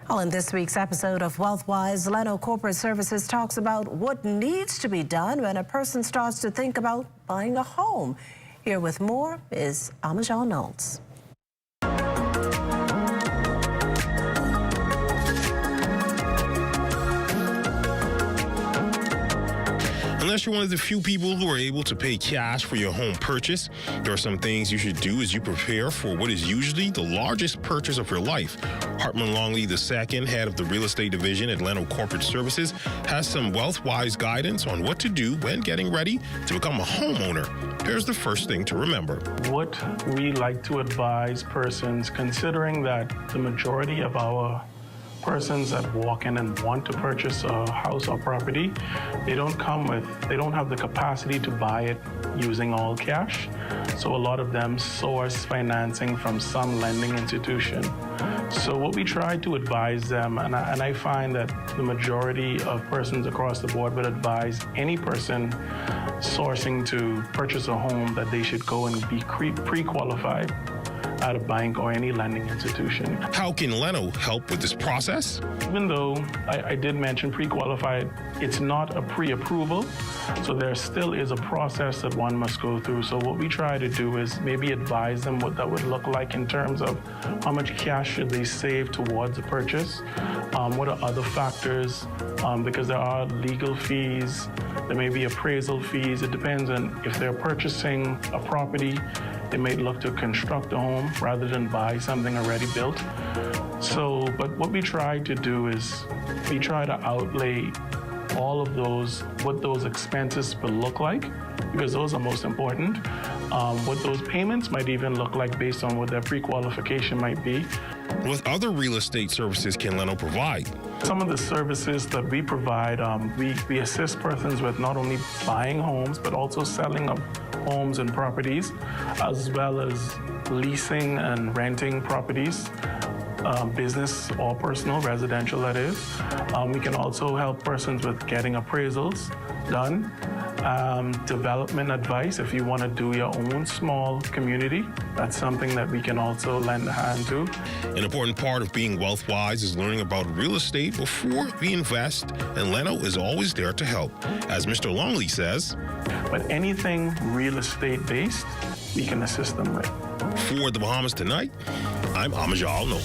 Well, in this week's episode of WealthWise, Leno Corporate Services talks about what needs to be done when a person starts to think about buying a home. Here with more is Hartman Longley. Unless you're one of the few people who are able to pay cash for your home purchase, there are some things you should do as you prepare for what is usually the largest purchase of your life. Hartman Longley II, head of the real estate division at Leno Corporate Services, has some WealthWise guidance on what to do when getting ready to become a homeowner. Here's the first thing to remember. What we like to advise persons, considering that the majority of our persons that walk in and want to purchase a house or property, they don't have the capacity to buy it using all cash. So a lot of them source financing from some lending institution. So what we try to advise them, and I find that the majority of persons across the board would advise any person sourcing to purchase a home that they should go and be pre-qualified at a bank or any lending institution. How can Leno help with this process? Even though I did mention pre-qualified, it's not a pre-approval, so there still is a process that one must go through. So what we try to do is maybe advise them what that would look like in terms of how much cash should they save towards a purchase, what are other factors, because there are legal fees, there may be appraisal fees. It depends on if they're purchasing a property. They may look to construct a home rather than buy something already built. But what we try to do is we try to outlay all of those, what those expenses will look like, because those are most important. What those payments might even look like based on what their pre-qualification might be. What other real estate services can Leno provide? Some of the services that we provide, we assist persons with not only buying homes, but also selling of homes and properties, as well as leasing and renting properties, business or personal, residential that is. We can also help persons with getting appraisals done, development advice if you want to do your own small community. That's something that we can also lend a hand to. An important part of being WealthWise is learning about real estate before we invest, and Leno is always there to help. As Mr. Longley says, but anything real estate based, we can assist them with. For the Bahamas Tonight, I'm Hartman Longley.